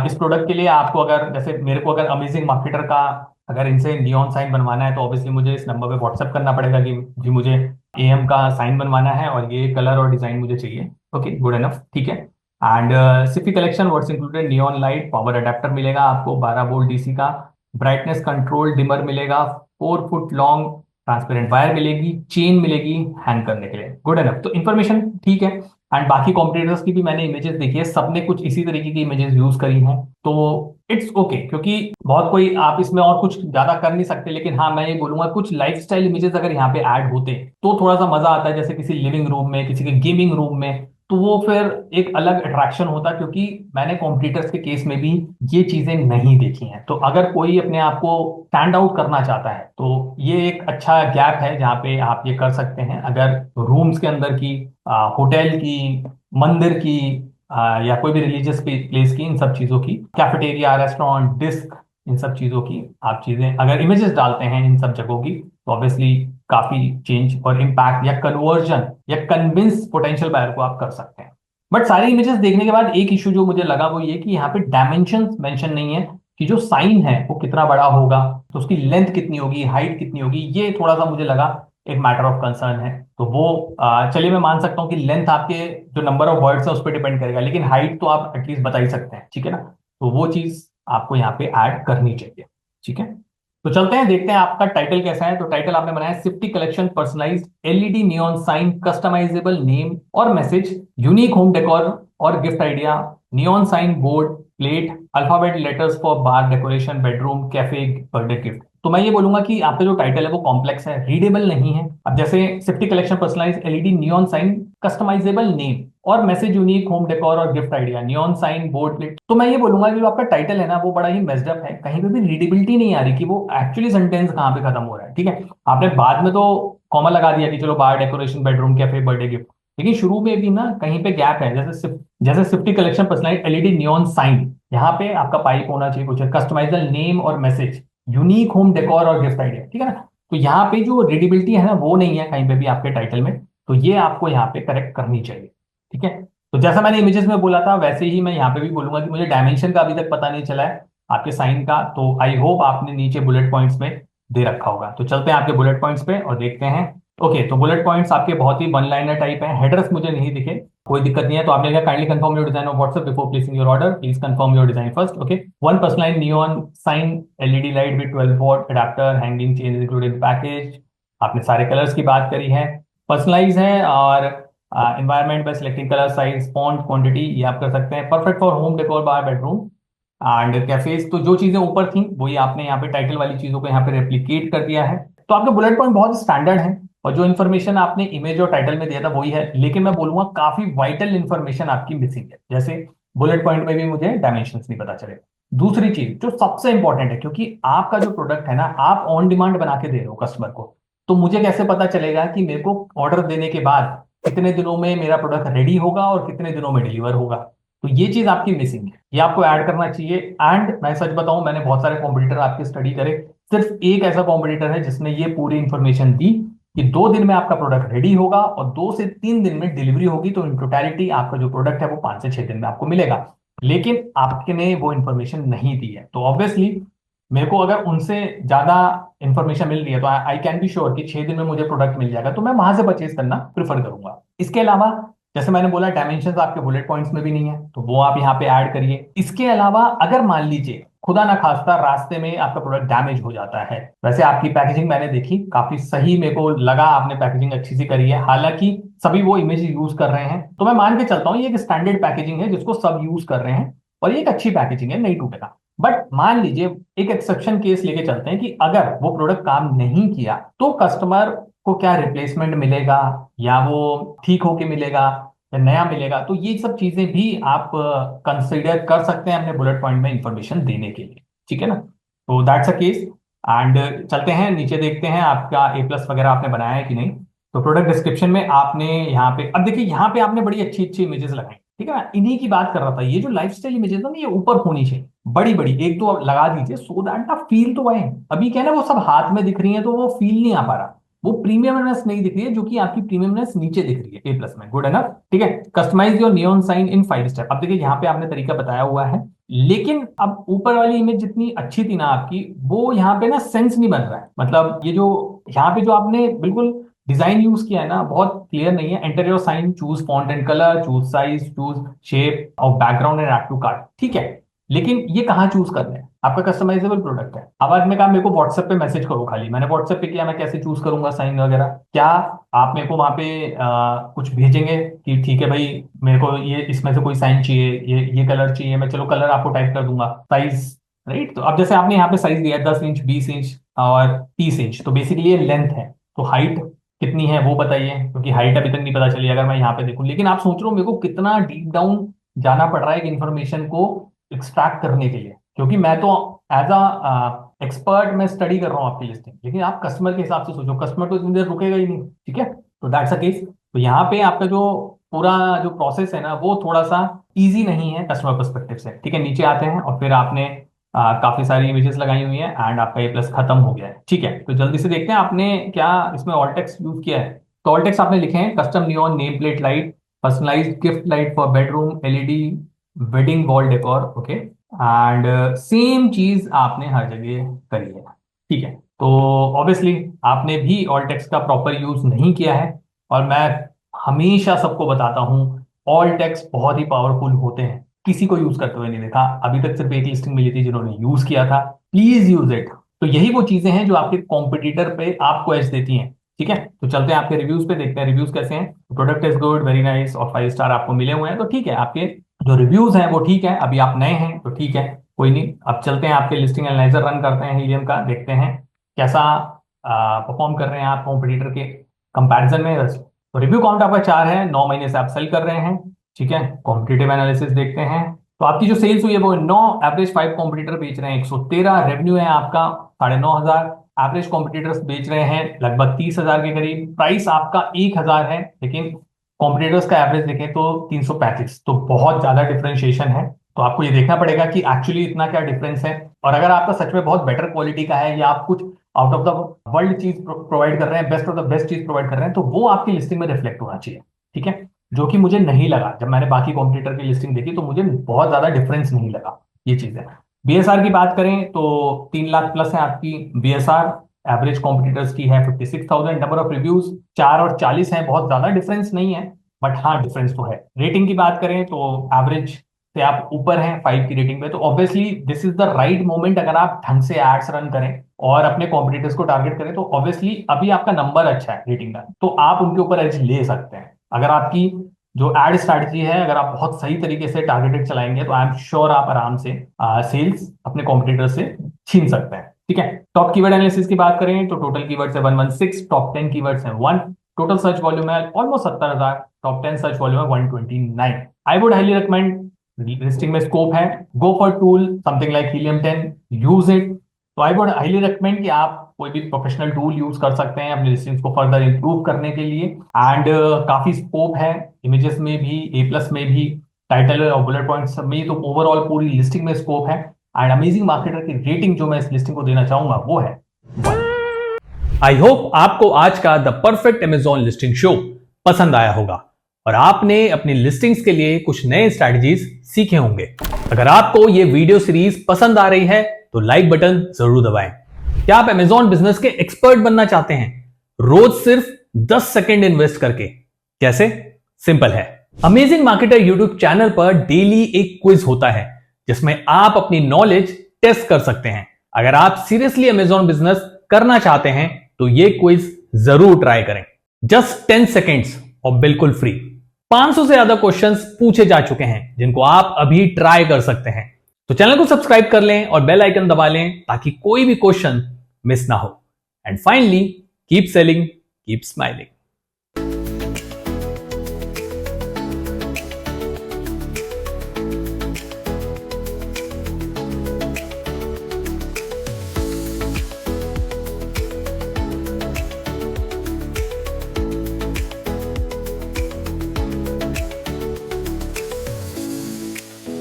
इस प्रोडक्ट के लिए आपको अगर, जैसे मेरे को अगर अमेजिंग मार्केटर का अगर इनसे नियॉन साइन बनवाना है तो ऑब्वियसली मुझे इस नंबर पे व्हाट्सएप करना पड़ेगा कि जी मुझे एएम का साइन बनवाना है और ये कलर और डिजाइन मुझे चाहिए। ओके, गुड एनफ, ठीक है। And Sify collection what's included, neon light, power adapter मिलेगा आपको 12 वोल्ट डीसी का, ब्राइटनेस कंट्रोल डिमर मिलेगा, 4 फुट लॉन्ग ट्रांसपेरेंट वायर मिलेगी, चेन मिलेगी हैंग करने के लिए, गुड एनफ। तो इन्फॉर्मेशन ठीक है। एंड बाकी कॉम्पिटिटर्स की भी मैंने इमेजेस देखी है, सबने कुछ इसी तरीके की इमेजेस यूज करी हैं। तो इट्स ओके क्योंकि बहुत कोई आप इसमें और कुछ ज्यादा कर नहीं सकते, लेकिन हाँ मैं ये बोलूंगा कुछ लाइफस्टाइल इमेजेस अगर यहाँ पे ऐड होते तो थोड़ा सा मजा आता है, जैसे किसी लिविंग रूम में, किसी के गेमिंग रूम में, तो वो फिर एक अलग अट्रैक्शन होता, क्योंकि मैंने कॉम्पिटिटर्स के केस में भी ये चीजें नहीं देखी हैं। तो अगर कोई अपने आप को स्टैंड आउट करना चाहता है तो ये एक अच्छा गैप है जहाँ पे आप ये कर सकते हैं। अगर रूम्स के अंदर की, होटल की, मंदिर की, या कोई भी रिलीजियस प्लेस की, इन सब चीजों की, कैफेटेरिया, रेस्टोरेंट, डिस्क, इन सब चीजों की आप चीजें अगर इमेजेस डालते हैं इन सब जगहों की, तो ऑब्वियसली काफी चेंज और इम्पैक्ट या कन्वर्जन या कन्विंस पोटेंशियल बायर को आप कर सकते हैं। बट सारी इमेजेस देखने के बाद एक इशू जो मुझे लगा वो ये कि यहाँ पे डायमेंशन मेंशन नहीं है, कि जो साइन है वो कितना बड़ा होगा, तो उसकी लेंथ कितनी होगी, हाइट कितनी होगी, ये थोड़ा सा मुझे लगा एक मैटर ऑफ कंसर्न है। तो वो चलिए मैं मान सकता हूँ कि लेंथ आपके जो नंबर ऑफ वर्ड्स है उस पर डिपेंड करेगा, लेकिन हाइट तो आप एटलीस्ट बता ही सकते हैं, ठीक है ना। तो वो चीज आपको यहाँ पे ऐड करनी चाहिए, ठीक है। तो चलते हैं देखते हैं आपका टाइटल कैसा है। तो टाइटल आपने बनाया Sifty collection personalised LED neon sign customisable name और मैसेज, यूनिक होम डेकोर और gift idea, neon sign board plate, alphabet letters for bar decoration bedroom cafe birthday gift. तो मैं ये बोलूंगा कि आपका जो टाइटल है वो कॉम्प्लेक्स है, रीडेबल नहीं है। अब जैसे Sifty collection personalised LED neon sign customisable name और मैसेज यूनिक होम डेकोर और gift idea, neon sign board plate, तो मैं ये बोलूंगा कि जो आपका टाइटल है ना वो बड़ा ही मेस्ड अप है, कहीं पे भी रीडेबिलिटी नहीं आ रही कि वो एक्चुअली सेंटेंस कहाँ पे खत्म हो रहा है, ठीक है। आपने बाद में तो कॉमा लगा दिया कि चलो bar decoration bedroom cafe birthday gift, लेकिन शुरू में भी ना कहीं पे गैप है। जैसे Sifty collection personalised LED neon sign, यहाँ पे आपका पाइप होना चाहिए कुछ, कस्टमाइजल नेम और मैसेज, यूनिक होम डेकोर और गिफ्ट आइडिया, ठीक है ना। तो यहाँ पे जो रीडेबिलिटी है ना वो नहीं है कहीं पे भी आपके टाइटल में, तो ये आपको यहाँ पे करेक्ट करनी चाहिए, ठीक है। तो जैसा मैंने इमेजेस में बोला था वैसे ही मैं यहाँ पे भी बोलूंगा कि मुझे डायमेंशन का अभी तक पता नहीं चला है आपके साइन का, तो आई होप आपने नीचे बुलेट पॉइंट्स में दे रखा होगा। तो चलते हैं आपके बुलेट पॉइंट्स पे और देखते हैं। ओके, तो बुलेट पॉइंट्स आपके बहुत ही वन लाइनर टाइप है, हेडर्स मुझे नहीं दिखे, कोई दिक्कत नहीं है। तो आपने कहा kindly confirm your design of WhatsApp before placing your order, please confirm your design first. Okay, one personalise neon sign LED light with 12 watt adapter hanging chain included package, आपने सारे कलर्स की बात करी है, पर्सनलाइज है, और environment by selecting colour size font quantity ये आप कर सकते हैं, perfect for home decor by bedroom and cafes. तो जो चीजें ऊपर थी वही आपने यहाँ पे टाइटल वाली चीजों को यहाँ पे रेप्लिकेट कर दिया है। तो आपके बुलेट पॉइंट बहुत स्टैंडर्ड है, और जो इन्फॉर्मेशन आपने इमेज और टाइटल में दिया था वही है, लेकिन मैं बोलूंगा काफी वाइटल इन्फॉर्मेशन आपकी मिसिंग है। जैसे बुलेट पॉइंट में भी मुझे डायमेंशन नहीं पता चले। दूसरी चीज जो सबसे इंपॉर्टेंट है, क्योंकि आपका जो प्रोडक्ट है ना आप ऑन डिमांड बना के दे रहे हो कस्टमर को, तो मुझे कैसे पता चलेगा कि मेरे को ऑर्डर देने के बाद कितने दिनों में मेरा प्रोडक्ट रेडी होगा और कितने दिनों में डिलीवर होगा। तो ये चीज आपकी मिसिंग है, ये आपको ऐड करना चाहिए। एंड मैं सच बताऊं मैंने बहुत सारे कॉम्पिटिटर आपके स्टडी करे, सिर्फ एक ऐसा कॉम्पिटिटर है जिसने ये पूरी इंफॉर्मेशन दी कि 2 दिन में आपका प्रोडक्ट रेडी होगा और 2 से 3 दिन में डिलीवरी होगी, तो इन टोटलिटी आपका जो प्रोडक्ट है वो 5 से 6 दिन में आपको मिलेगा। लेकिन आपने वो इंफॉर्मेशन नहीं दी है, तो ऑब्वियसली मेरे को अगर उनसे ज्यादा इंफॉर्मेशन मिल रही है तो आई कैन बी श्योर कि 6 दिन में मुझे प्रोडक्ट मिल जाएगा, तो मैं वहां से परचेज करना प्रेफर करूंगा। इसके अलावा जैसे मैंने बोला डायमेंशंस आपके बुलेट पॉइंट्स में भी नहीं है, तो वो आप यहाँ पे ऐड करिए। इसके अलावा अगर मान लीजिए खुदा ना खास्ता रास्ते में आपका प्रोडक्ट डैमेज हो जाता है, वैसे आपकी पैकेजिंग मैंने देखी काफी सही, मेरे को लगा आपने पैकेजिंग अच्छी सी करी है, हालांकि सभी वो इमेज यूज कर रहे हैं, तो मैं मान के चलता हूँ ये एक स्टैंडर्ड पैकेजिंग है जिसको सब यूज कर रहे हैं और ये एक अच्छी पैकेजिंग है, नहीं टूटेगा। बट मान लीजिए एक एक्सेप्शन केस लेके चलते हैं कि अगर वो प्रोडक्ट काम नहीं किया तो कस्टमर को क्या रिप्लेसमेंट मिलेगा, या वो ठीक होके मिलेगा या नया मिलेगा, तो ये सब चीजें भी आप कंसिडर कर सकते हैं अपने बुलेट पॉइंट में इंफॉर्मेशन देने के लिए, ठीक है ना। तो दैट्स अ केस। एंड चलते हैं नीचे देखते हैं आपका ए प्लस वगैरह आपने बनाया है कि नहीं। तो प्रोडक्ट डिस्क्रिप्शन में आपने यहाँ पे, अब देखिए यहाँ पे आपने बड़ी अच्छी अच्छी इमेजेस लगाई, ठीक है। मैं इन्हीं की बात कर रहा था, ये जो लाइफस्टाइल इमेजेस ना ये ऊपर होनी चाहिए, बड़ी बड़ी एक दो लगा दीजिए सो दैट ना फील तो आए। अभी क्या है ना वो सब हाथ में दिख रही है तो वो फील नहीं आ पा रहा, वो प्रीमियमनेस नहीं दिख रही है, जो कि आपकी प्रीमियमनेस नीचे दिख रही है ए प्लस में। गुड एनफ, ठीक है। Customise your neon sign in 5 step, अब देखिए यहाँ पे आपने तरीका बताया हुआ है, लेकिन अब ऊपर वाली इमेज जितनी अच्छी थी ना आपकी, वो यहाँ पे ना सेंस नहीं बन रहा है। मतलब ये जो यहाँ पे जो आपने बिल्कुल डिजाइन यूज किया है ना बहुत क्लियर नहीं है। Enter your sign, choose font and colour, choose size, choose shape of background and add to cart, ठीक है। लेकिन ये कहाँ चूज करना है? आपका कस्टमाइजेबल प्रोडक्ट है। अब आज मैं कहा मेरे को व्हाट्सएप पे मैसेज करो, खाली मैंने व्हाट्सएप पे किया, मैं कैसे चूज करूंगा साइन वगैरह? क्या आप मेरे को वहां पे कुछ भेजेंगे कि ठीक है भाई मेरे को ये इसमें से कोई साइन चाहिए, ये कलर चाहिए, मैं चलो कलर आपको टाइप कर दूंगा, साइज, राइट? तो अब जैसे आपने यहाँ पे साइज दिया है 10 इंच, 20 इंच और 30 इंच, तो बेसिकली ये लेंथ है। तो हाइट कितनी है वो बताइए, क्योंकि हाइट अभी तक नहीं पता चली अगर मैं यहाँ पे देखूं। लेकिन आप सोच रहे हो मेरे को कितना डीप डाउन जाना पड़ रहा है इन्फॉर्मेशन को एक्सट्रैक्ट करने के लिए, क्योंकि मैं तो एज अ एक्सपर्ट मैं स्टडी कर रहा हूँ आपकी लिस्टिंग, लेकिन आप कस्टमर के हिसाब से सोचो, कस्टमर तो इतनी देर रुकेगा ही नहीं, ठीक है? तो दैट्स अ केस। तो यहाँ पे आपका जो पूरा जो प्रोसेस है ना वो थोड़ा सा इजी नहीं है कस्टमर पर्सपेक्टिव से, ठीक है? नीचे आते हैं और फिर आपने काफी सारी इमेजेस लगाई हुई हैं एंड आपका ये प्लस खत्म हो गया है, ठीक है? तो जल्दी से देखते हैं आपने क्या इसमें ऑल टेक्स्ट यूज किया है। तो ऑल टेक्स्ट आपने लिखे हैं custom neon name plate light, personalised gift light for bedroom, LED wedding wall decor, okay. And same चीज आपने हर जगह करी है, ठीक है? तो ऑब्वियसली आपने भी ऑल टेक्स्ट का प्रॉपर यूज नहीं किया है, और मैं हमेशा सबको बताता हूं ऑल टेक्स्ट बहुत ही पावरफुल होते हैं, किसी को यूज करते हुए नहीं देखा अभी तक, सिर्फ एक लिस्टिंग मिली थी जिन्होंने यूज किया था। Please use it. तो यही वो चीजें हैं जो आपके कॉम्पिटिटर पे आपको एज देती हैं, ठीक है? तो चलते हैं आपके रिव्यूज पे, देखते हैं रिव्यूज कैसे हैं। Product is good, very nice, और 5 स्टार आपको मिले हुए हैं, तो ठीक है। आपके जो रिव्यूज हैं वो ठीक है, अभी आप नए हैं तो ठीक है, कोई नहीं। अब चलते हैं आपके लिस्टिंग एनालाइजर रन करते हैं हीलियम का, देखते हैं कैसा परफॉर्म कर रहे हैं आप कॉम्पिटिटर के कंपैरिजन में। तो रिव्यू काउंट आपका 4 है, 9 महीने से आप सेल कर रहे हैं, ठीक है? कॉम्पिटिटिव एनालिसिस देखते हैं। तो आपकी जो सेल्स हुई है वो 9, एवरेज 5 कॉम्पिटिटर बेच रहे हैं 113, रेवेन्यू है आपका 9,500, एवरेज कॉम्पिटिटर्स बेच रहे हैं लगभग 30,000 के करीब, प्राइस आपका 1,000 है, लेकिन कॉम्पिटिटर्स का एवरेज देखें तो 335, तो बहुत ज्यादा डिफरेंशिएशन है। तो आपको ये देखना पड़ेगा कि एक्चुअली इतना क्या डिफरेंस है, और अगर आपका सच में बहुत बेटर क्वालिटी का है या आप कुछ आउट ऑफ द वर्ल्ड चीज प्रोवाइड कर रहे हैं, बेस्ट ऑफ द बेस्ट चीज प्रोवाइड कर रहे हैं, तो वो आपकी लिस्टिंग में रिफ्लेक्ट होना चाहिए, ठीक है? जो कि मुझे नहीं लगा, जब मैंने बाकी कॉम्पिटिटर की लिस्टिंग देखी तो मुझे बहुत ज्यादा डिफरेंस नहीं लगा, ये चीज है। बीएसआर की बात करें तो 3 लाख प्लस है आपकी बीएसआर, एवरेज कॉम्पिटिटर्स की है 56,000, नंबर ऑफ रिव्यूज 4 और 40 है, बहुत ज्यादा डिफरेंस नहीं है, बट हाँ डिफरेंस तो है। रेटिंग की बात करें तो एवरेज से आप ऊपर हैं 5 की रेटिंग पे, तो obviously this is the right moment, अगर आप ढंग से एड्स रन करें और अपने कॉम्पिटिटर्स को टारगेट करें, तो ऑब्वियसली अभी आपका नंबर अच्छा है रेटिंग का, तो आप उनके ऊपर एज ले सकते हैं। अगर आपकी जो एड स्ट्रैटेजी है, अगर आप बहुत सही तरीके से टारगेटेड चलाएंगे, तो आई एम श्योर आप आराम से सेल्स अपने कॉम्पिटिटर से छीन सकते हैं, ठीक है? टॉप कीवर्ड एनालिसिस की बात करें तो टोटल कीवर्ड्स है 116, टॉप 10 कीवर्ड्स है 1, टोटल सर्च वॉल्यूम है ऑलमोस्ट 70,000, टॉप 10 सर्च वॉल्यूम है 129। I would highly recommend, listing में स्कोप है, go for tool something like helium 10, use it. तो आई वुड हाईली रिकमेंड कि आप कोई भी प्रोफेशनल टूल यूज कर सकते हैं अपनी लिस्टिंग्स को फर्दर इंप्रूव करने के लिए, एंड काफी स्कोप है इमेजेस में भी, ए प्लस में भी, टाइटल और बुलेट पॉइंट्स में, तो ओवरऑल पूरी लिस्टिंग में स्कोप है। एंड अमेजिंग मार्केटर की रेटिंग जो मैं इस लिस्टिंग को देना चाहूंगा वो है 1। आई होप आपको आज का the perfect Amazon listing show पसंद आया होगा और आपने अपनी लिस्टिंग्स के लिए कुछ नए स्ट्रैटेजीज सीखे होंगे। अगर आपको ये वीडियो सीरीज पसंद आ रही है तो लाइक बटन जरूर दबाएं। क्या आप अमेजॉन बिजनेस के एक्सपर्ट बनना चाहते हैं रोज सिर्फ 10 सेकंड इन्वेस्ट करके? कैसे? सिंपल है। अमेजिंग मार्केटर यूट्यूब चैनल पर डेली एक क्विज होता है जिसमें आप अपनी नॉलेज टेस्ट कर सकते हैं। अगर आप सीरियसली अमेजॉन बिजनेस करना चाहते हैं तो ये क्विज जरूर ट्राई करें। जस्ट 10 सेकेंड्स और बिल्कुल फ्री। 500 से ज्यादा क्वेश्चंस पूछे जा चुके हैं जिनको आप अभी ट्राई कर सकते हैं। तो चैनल को सब्सक्राइब कर लें और बेल आइकन दबा लें ताकि कोई भी क्वेश्चन मिस ना हो। And finally, keep selling, keep smiling.